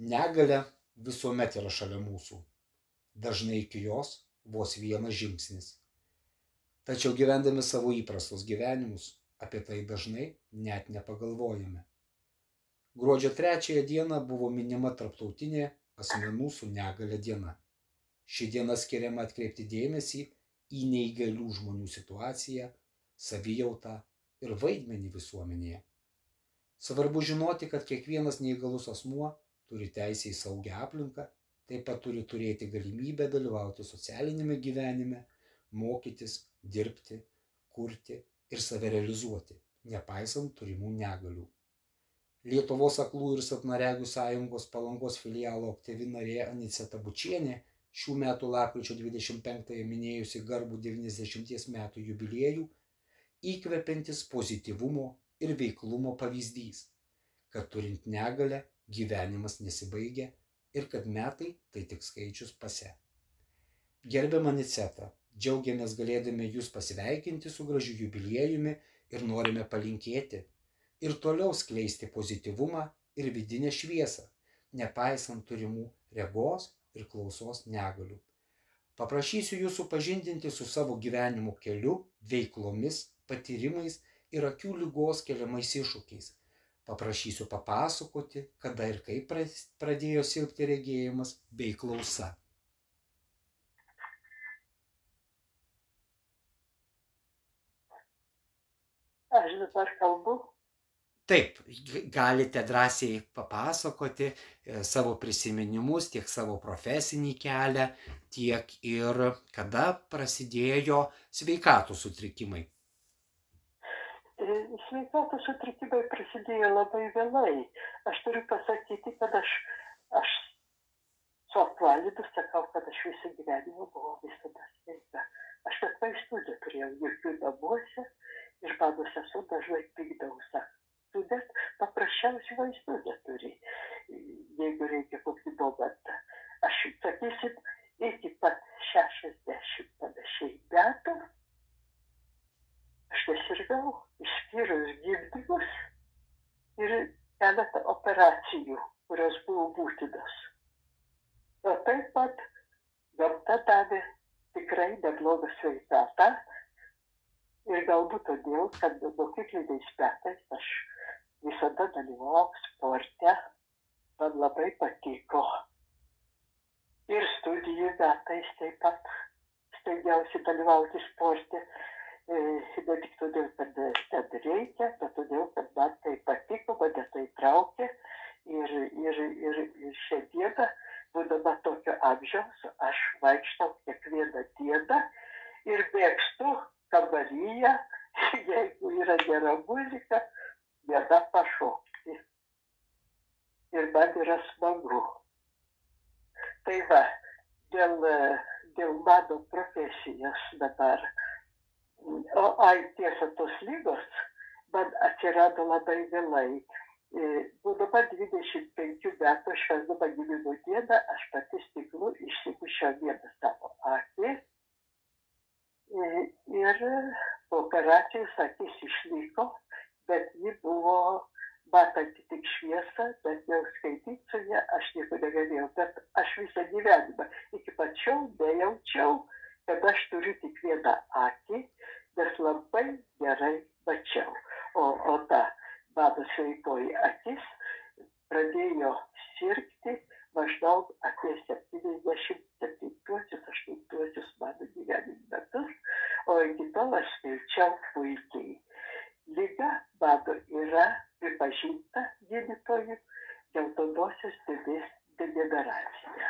Negalia visuomet yra šalia mūsų, dažnai iki jos vos vienas žingsnis. Tačiau gyvendami savo įprastus gyvenimus, apie tai dažnai net nepagalvojame. Gruodžio 3 dieną buvo minima tarptautinė asmenų su negalia diena. Ši diena skiriama atkreipti dėmesį į neįgalių žmonių situaciją, savijautą ir vaidmenį visuomenėje. Svarbu žinoti, kad kiekvienas neįgalus asmuo turi teisę į saugią aplinką, taip pat turi turėti galimybę dalyvauti socialinėme gyvenime, mokytis, dirbti, kurti ir save realizuoti, nepaisant turimų negalių. Lietuvos aklų ir silpnaregių sąjungos Palangos filialo aktyvi narė Aniceta Bučienė šių metų lapkričio 25-ąją minėjusi garbų 90 metų jubiliejų, įkvepiantis pozityvumo ir veiklumo pavyzdys, kad turint negalią gyvenimas nesibaigia ir kad metai tai tik skaičius pase. Gerbiama Aniceta, džiaugiamės galėdami jūs pasveikinti su gražiu jubiliejumi ir norime palinkėti ir toliau skleisti pozityvumą ir vidinę šviesą, nepaisant turimų regos ir klausos negalių. Paprašysiu jūsų pažindinti su savo gyvenimo keliu, veiklomis, patyrimais ir akių ligos keliamais iššūkiais. Paprašysiu papasakoti, kada ir kaip pradėjo silpti regėjimas bei klausa. Aš dabar kalbu. Taip, galite drąsiai papasakoti savo prisiminimus, tiek savo profesinį kelią, tiek ir kada prasidėjo sveikatos sutrikimai. Sveikatos sutrikimai prasidėjo labai vėlai. Aš turiu pasakyti, kad aš su apvalidu sakau, kad aš visą gyvenimą buvau visada sveika. Aš net vaistų neturėjau jokių namuose ir mano sesuo dažnai pykdavo, sako, tu net paprasčiausių vaistų neturi, jeigu reikia kokį momentą. Aš sakysim, iki pat 60 panašiai metų aš nesirgau, išskyrus gimdymus ir keletą operacijų, kurios buvo būtinos. O taip pat gamta davė tikrai neblogą sveikatą ir galbūt todėl, kad mokykliniais metais aš visada dalyvavau sporte, man labai patiko. Ir studijų metais taip pat stengiausi dalyvauti sporte, ne tik todėl, kad ten reikia, bet todėl, kad man tai patiko, mane tai traukė. Ir šiandieną, būdama tokio amžiaus, aš vaikštau kiekvieną dieną ir mėgstu kambaryje, jeigu yra gera muzika, viena pašokti. Ir man yra smagu. Tai va, dėl mano profesijos dabar. Tiesa, tos lygos man atsirado labai vėlai. Būdama 25 metų švęsdama gimimo dieną, aš pati stiklu išsimušiau vieną savo akį. Ir po operacijos akis išliko, bet ji buvo matanti tik šviesą, bet jau skaityti su ją aš nieko negalėjau. Bet aš visą gyvenimą iki pačiau nejaučiau, kad aš turiu tik vieną akį, nes labai gerai mačiau. O ta mano sveikoji akis pradėjo sirgti maždaug apie 77-8 mano gyvenimo metus, o iki tol aš skaičiau puikiai. Liga mano yra pripažinta gydytojų geltonosios dėmės degeneracija.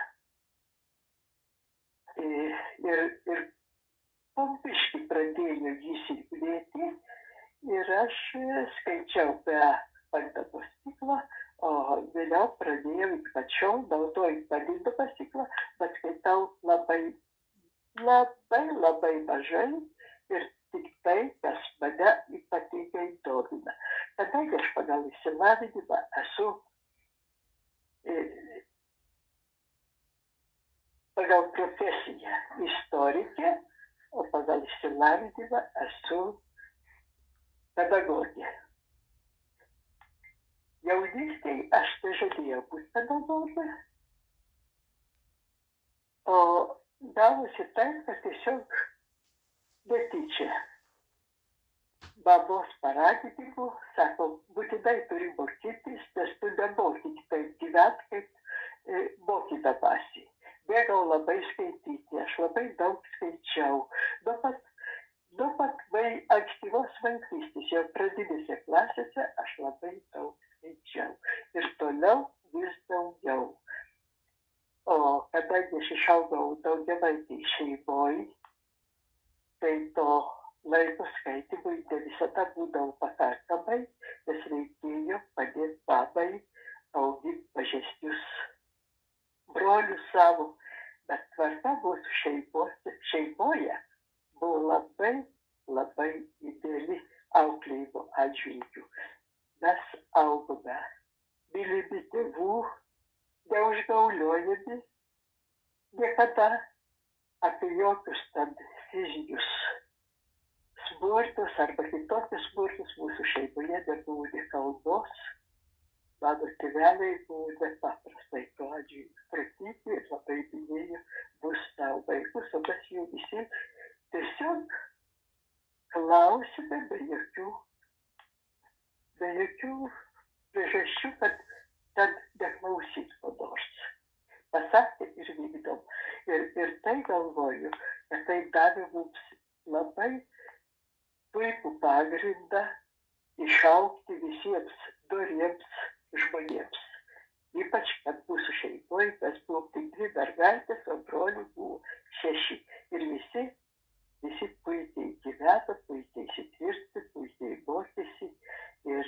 Ir pompiškai pradėjo jį silpnėti ir aš skaičiau be padidinamo stiklo, o vėliau pradėjau iki pačiol naudojant padidinamą stiklą, bet skaitau labai mažai ir tik tai, kas mane ypatingai domina. Kadangi aš pagal išsilavinimą esu pagal profesiją istorikė, o pagal išsilavinimą esu pedagogė. Jaunystėje aš nežadėjau būti pedagogė, o gavosi taip, kad tiesiog netyčia mamos paraginimu, sako, būtinai turi mokytis, nes tu nemoki taip gyventi, kaip mokydamasi. Mėgau labai skaityti, aš labai daug skaičiau. Nuo pat ankstyvos vaikystės, jau pradinėse klasėse, aš labai daug skaičiau. Ir toliau vis daugiau. O kadangi aš išaugau daugiavaikėj šeimoj, tai to laiko skaitimui ne visada būdavo pakankamai, nes reikėjo padėti mamai auginti mažesnius brolius savo. Bet tvarka mūsų šeimoje buvo labai, labai ideali auklėjimo atžvilgiu. Mes augome mylimi tėvų, neužgauliojami, niekada apie jokius ten fizinius smurtus arba kitokius smurtus mūsų šeimoje nebuvo nė kalbos. Mano tėveliai buvo nepaprastai tuo atžvilgiu protingi ir labai mylėjo mus savo vaikus, o mes jau visi tiesiog klausime be jokių priežasčių, kad ten neklausyt ko nors. Pasakė ir vykdom. Ir tai galvoju, kad tai davė mums labai puikų pagrindą išaugti visiems doriems žmonėms. Ypač, kad mūsų šeimoje mes buvom tik 2 mergaitės, o brolių buvo 6. Ir visi puikiai gyveno, puikiai įsitvirtino, puikiai mokėsi ir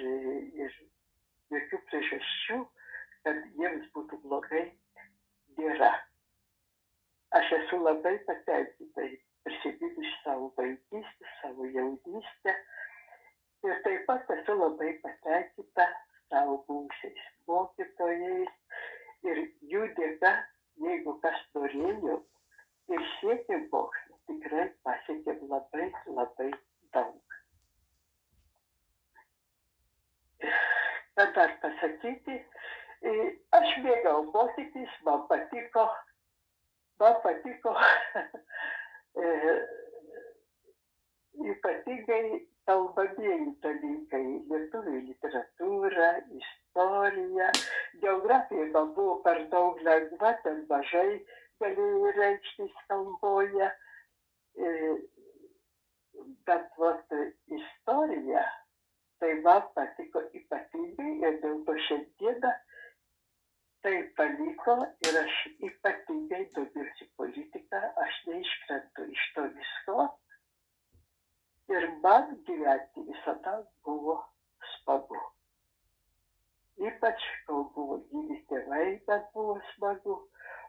jokių priežasčių, kad jiems būtų blogai, nėra. Aš esu labai patenkinta prisiminus savo vaikystę, savo jaunystę ir taip pat esu labai patenkinta savo buvusiais mokytojais ir jų dėka, jeigu kas norėjo ir siekė mokslo, tikrai pasiekėm labai, labai daug. Ką dar pasakyti, aš mėgau mokytis, man patiko ypatingai kalbamieji dalykai, lietuvių literatūra, istorija, geografija man buvo per daug lengva, ten mažai galėjau reikštis kalboje, bet istorija, tai man patiko ypatingai ir dėl to šiandieną tai paliko ir aš ypatingai domiuosi politiką, aš neiškrentu iš to visko. Ir man gyventi visada buvo smagu. Ypač, kol buvo gyvi tėvai, bet buvo smagu.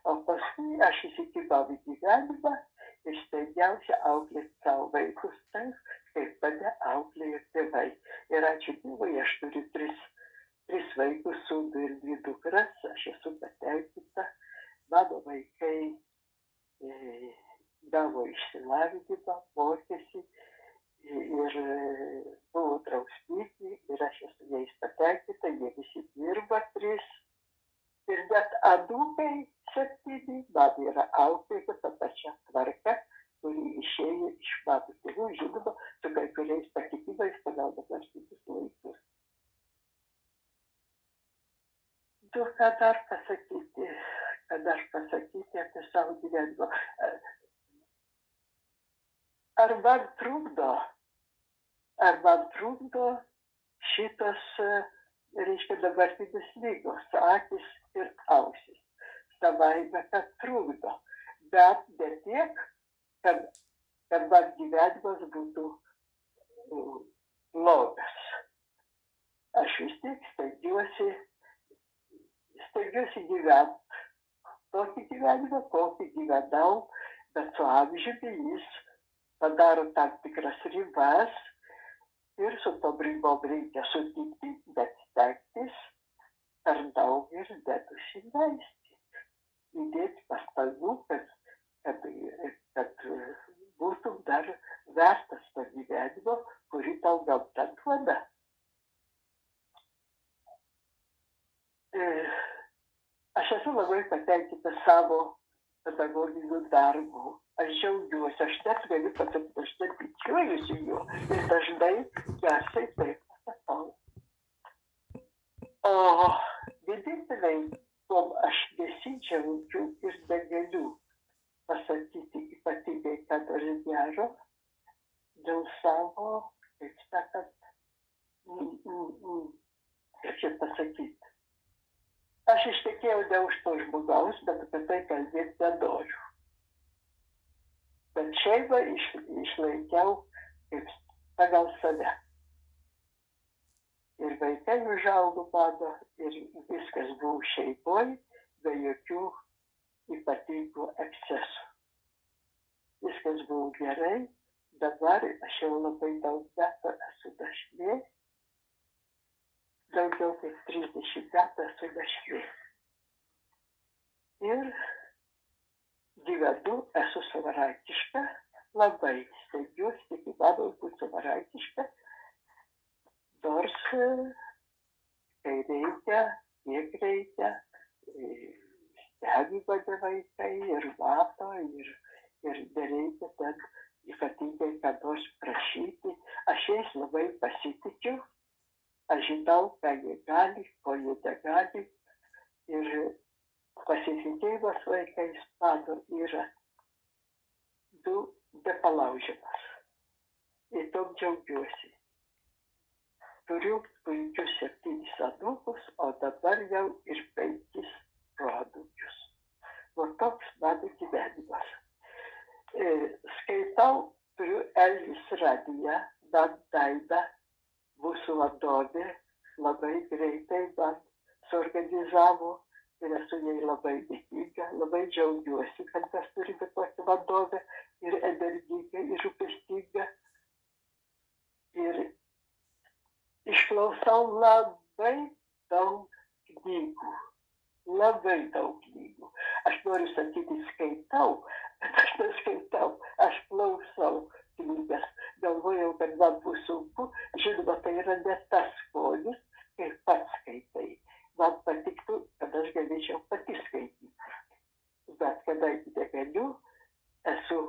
O paskui aš įsikibau į gyvenimą ir stengiausi auklėti savo vaikus taip, kaip mane auklėjo tėvai. Ir ačiū Dievui, aš turiu 3 vaikus, sūnų ir 2 dukras. Aš esu patenkinta. Mano vaikai gavo išsilavinimą, mokėsi. Ir buvo drausmingi ir aš esu jais patenkinta, jie visi dirba 3. Ir net anūkai 7, man yra auklėta ta pačia tvarka, kuri išėjo iš mano tėvų, žinoma, su kai kuriais pakeitimais pagal dabartinius laikus. Ką dar pasakyti apie savo gyvenimą? Ar man trukdo šitos, reiškia, dabartinės lygos, akis ir ausis. Savaime, kad trukdo. Bet ne tiek, kad man gyvenimas būtų blogas. Aš vis tiek stengiuosi gyventi tokį gyvenimą, kokį gyvenau, bet su amžiumi jis padaro tam tikras ribas ir su tom ribom reikia sutikti, bet stengtis per daug ir nenusileisti. Įdėti pastangų, kad būtum dar vertas to gyvenimo, kurį tau gamta duoda. esu labai patenkinta savo pedagoginiu darbu. Aš džiaugiuosi, aš net galiu pasakyti, aš net didžiuojuosi juo ir dažnai garsiai taip pasakau. O vieninteliai, kuom aš nesidžiaugiu ir negaliu pasakyti ypatingai, kad aš gero, dėl savo, kaip sakant, kaip čia pasakyti. Aš ištekėjau ne už to žmogaus, bet apie tai kalbėti nenoriu. Bet šeimą išlaikiau kaip pagal save. Ir vaikai užaugo mano, ir viskas buvo šeimoj, be jokių ypatingų ekscesų. Viskas buvo gerai, dabar aš jau labai daug metų esu našlė, daugiau kaip 30 metų esu našlė. Ir gyvenu, esu savarankiška, labai stengiuosi, tik įmanoma būti savarankiška, nors kai reikia, kiek reikia, stebi mane vaikai ir mato, ir nereikia ten ypatingai ką nors prašyti. Aš jais labai pasitikiu, aš žinau, ką jie gali, ko jie negali. Ir pasitikėjimas vaikais mano yra nepalaužiamas. Ir tom džiaugiuosi. Turiu puikius 7 anūkus, o dabar jau ir 5 proanūkius. O toks mano gyvenimas. Skaitau, turiu Elvis radiją, man Daina, mūsų vadovė, labai greitai man suorganizavo ir esu jai labai dėkinga, labai džiaugiuosi, kad mes turime tokią vadovę ir energingą, ir rūpestingą. Ir išklausau labai daug knygų. Labai daug knygų. Aš noriu sakyti, skaitau, bet aš neskaitau. Aš klausau knygas. Galvojau, kad man bus sunku. Žinoma, tai yra ne tas skonis, kai pats skaitai. Man patiktų, kad aš galėčiau pati skaityti. Bet kadangi negaliu, esu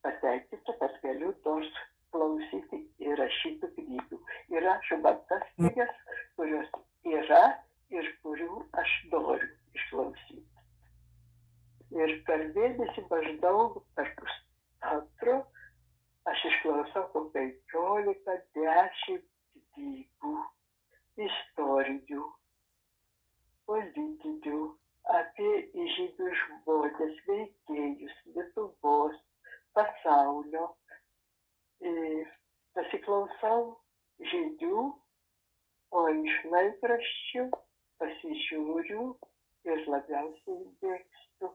patenkinta, kad galiu nors klausyti ir rašyti knygų. Ir rašau man tas knygas, kurios yra ir kurių aš noriu išklausyti. Ir per mėnesį maždaug per pusantro aš išklausau po 15-10 knygų, istorinių, politinių, apie įžymius žmones, veikėjus, Lietuvos, pasaulio. Pasiklausau žinių, o iš laikraščių pasižiūriu ir labiausiai mėgstu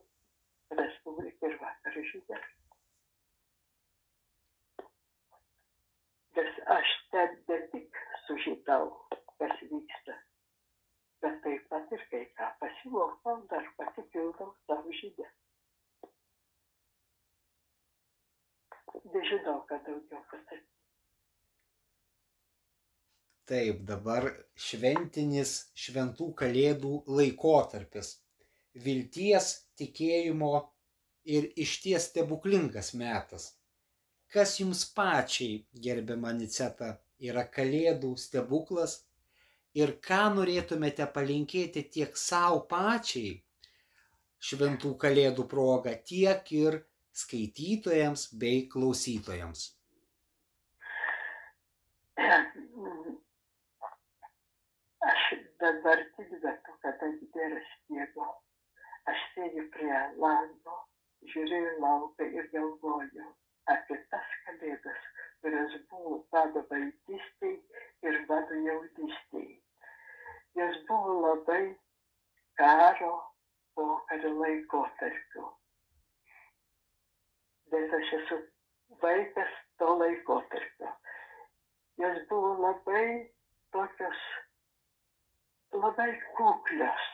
Respubliką ir Vakaro žinias. Nes aš ten ne tik sužinau, kas vyksta, bet taip pat ir kai ką pasimokau, dar pasipildau savo žinias. Nežinau, ką daugiau pasakyti. Taip, dabar šventinis šventų kalėdų laikotarpis. Vilties, tikėjimo ir išties stebuklingas metas. Kas jums pačiai, gerbiama Aniceta, yra kalėdų stebuklas ir ką norėtumėte palinkėti tiek savo pačiai šventų kalėdų proga, tiek ir skaitytojams bei klausytojams? Aš dabartiniu metu, kadangi nėra sniego, aš sėdžiu prie lango, žiūriu į lauką ir galvoju apie tas kalėdas, kurios buvo mano vaikystėj ir mano jaunystėj. Jos buvo labai karo pokario laikotarpiu. Nes aš esu vaikas to laikotarpio. Jos buvo labai tokios, labai kuklios.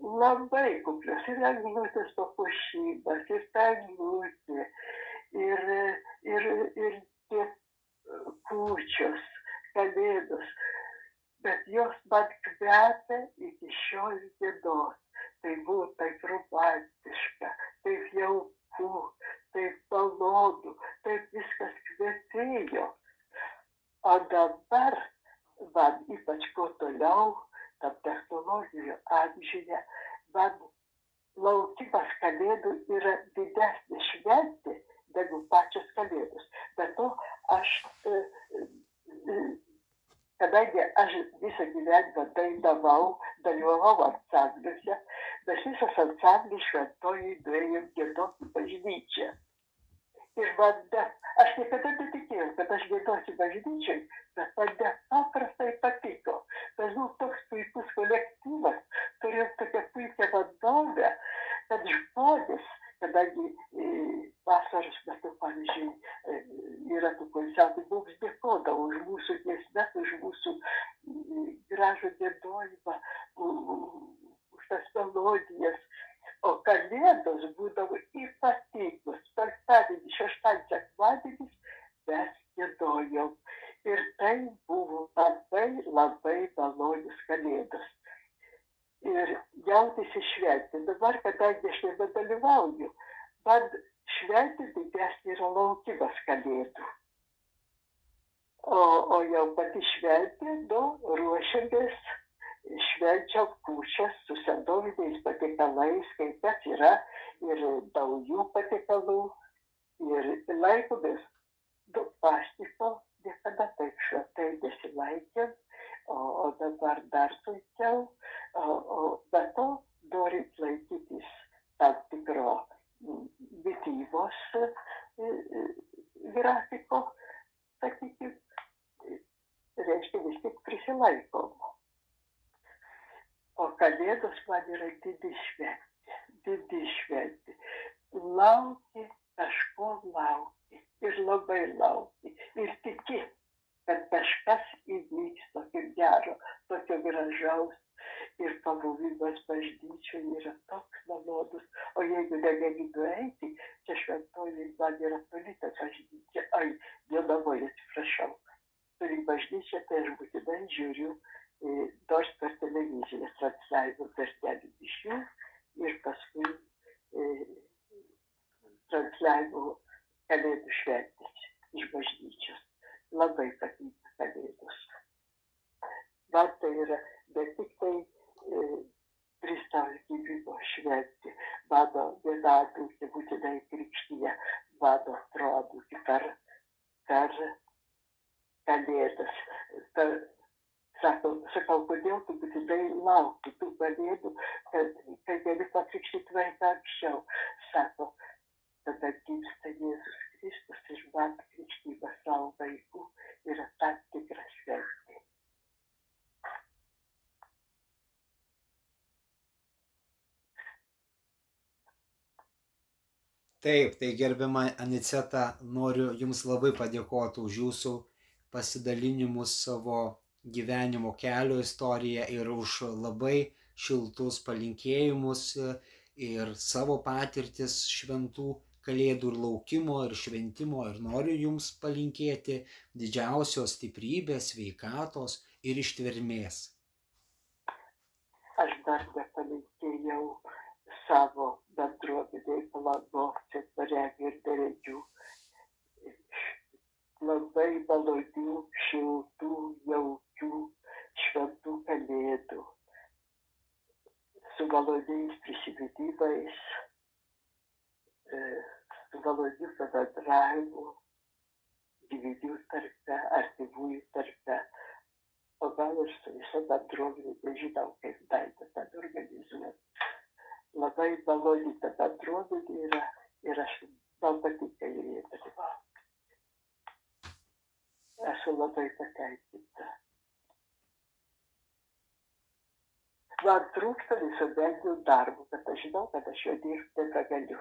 Labai kuklios. Ir eglutės papuošimas, ir ta eglutė, ir tie kūčios, kalėdos. Bet jos man kvepia iki šios dienos. tai buvo taip romantiška, taip jauku, taip malonu, taip viskas kvepėjo. O dabar, man ypač kuo toliau, tam technologijų amžiuje, man laukimas Kalėdų yra didesnė šventė negu pačios Kalėdos. Bet to aš, kadangi aš visą gyvenimą dalyvavau ansambliuose, mes visas ansamblis Šventojoj nuėjom giedoti bažnyčią. Ir man aš niekada netikėjau, kad aš giedosiu bažnyčiai, bet man nepaprastai patiko. Mes buvo toks puikus kolektyvas, turėjom tokią puikią vadovę, kad žmonės, kadangi vasaros metu, pavyzdžiui, yra tų koncertų, mums dėkodavo už mūsų giesmes, už mūsų gražų giedojimą, už tas melodijas. O Kalėdos būdavo ypatingos. Penktadienį, šeštadienį, sekmadienis mes giedojom. Ir tai buvo labai, labai malonios Kalėdos. Ir jautėsi šventė. Dabar, kadangi aš nebedalyvauju, man šventė didesnė yra laukimas Kalėdų. O jau pati šventė, ruošiamės, švenčiam kūčias su senoviniais patiekalais, kai kas yra ir naujų patiekalų. Ir laikomės pasniko, niekada taip šventai nesilaikėm, o dabar dar sunkiau. Be to, norint laikytis tam tikro mitybos grafiko, sakykim, reiškia vis tik prisilaikom. O Kalėdos man yra didi šventė. Lauki, kažko lauki ir labai lauki. Ir tiki, kad kažkas įvyks tokio gero, tokio gražaus. Ir pabuvimas bažnyčioje yra toks malonus. O jeigu negali nueiti, čia Šventojoj man yra toli ta bažnyčia. Jonavoje, atsiprašau. Turi bažnyčią, tai aš būtinai žiūriu nors per televiziją transliavimo vertelių mišių ir paskui transliavimo Kalėdų šventės iš bažnyčios. Labai patinka Kalėdos. Man tai yra ne tik tai Kristaus gimimo šventė, mano viena anūkė būtinai krikštyje, mano proanūkė per Kalėdas. Sakau, kodėl tu būtinai lauki tų Kalėdų, kai gali pakrikštyti vaiką anksčiau. Sako, tada gimsta Jėzus Kristus ir man krikštyba savo vaikų yra tam tikra šventė. Taip, tai gerbiama Aniceta, noriu Jums labai padėkoti už Jūsų pasidalinimus savo gyvenimo kelio istoriją ir už labai šiltus palinkėjimus ir savo patirtis šventų Kalėdų ir laukimo ir šventimo. Ir noriu Jums palinkėti didžiausios stiprybės, sveikatos ir ištvermės. Aš dar nepalinkėjau savo bendruomeniai Palangos, Paregių ir Beregių labai malonių, šiltų, jaukių, šventų Kalėdų, su maloniais prisiminimais, su maloniu bendravimu, giminių tarpe, artimųjų tarpe, o gal ir su visa bendruomenė, nežinau, kaip daita tą organizuoti. Labai maloni ta bendruomenė yra ir man patinka joje dalyvauti. Esu labai patenkinta. Man trūksta visuomeninių darbų, bet aš žinau, kad aš jo dirbti nebegaliu.